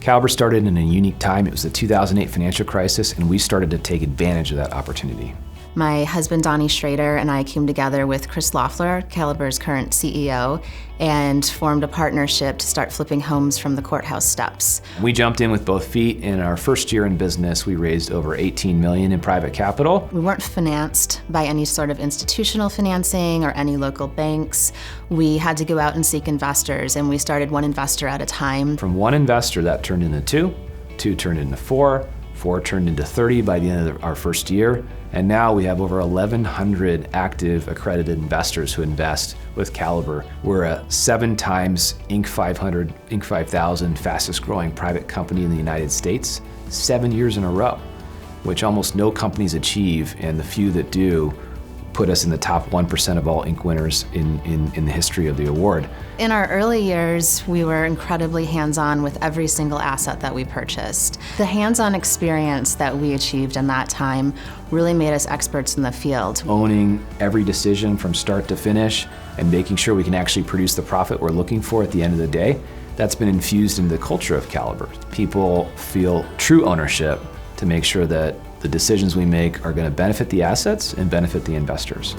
Caliber started in a unique time. It was the 2008 financial crisis, and we started to take advantage of that opportunity. My husband, Schrader, and I came together with Chris Loffler, Caliber's current CEO, and formed a partnership to start flipping homes from the courthouse steps. We jumped in with both feet. In our first year in business, we raised over $18 million in private capital. We weren't financed by any sort of institutional financing or any local banks. We had to go out and seek investors, and we started one investor at a time. From one investor, that turned into two turned into four turned into 30 by the end of our first year. And now we have over 1,100 active accredited investors who invest with Caliber. We're a 7 times Inc. 500, Inc. 5000 fastest growing private company in the United States, 7 years in a row, which almost no companies achieve, and the few that do put us in the top 1% of all Inc. winners in the history of the award. In our early years, we were incredibly hands-on with every single asset that we purchased. The hands-on experience that we achieved in that time really made us experts in the field. Owning every decision from start to finish and making sure we can actually produce the profit we're looking for at the end of the day, that's been infused into the culture of Caliber. People feel true ownership to make sure that the decisions we make are going to benefit the assets and benefit the investors.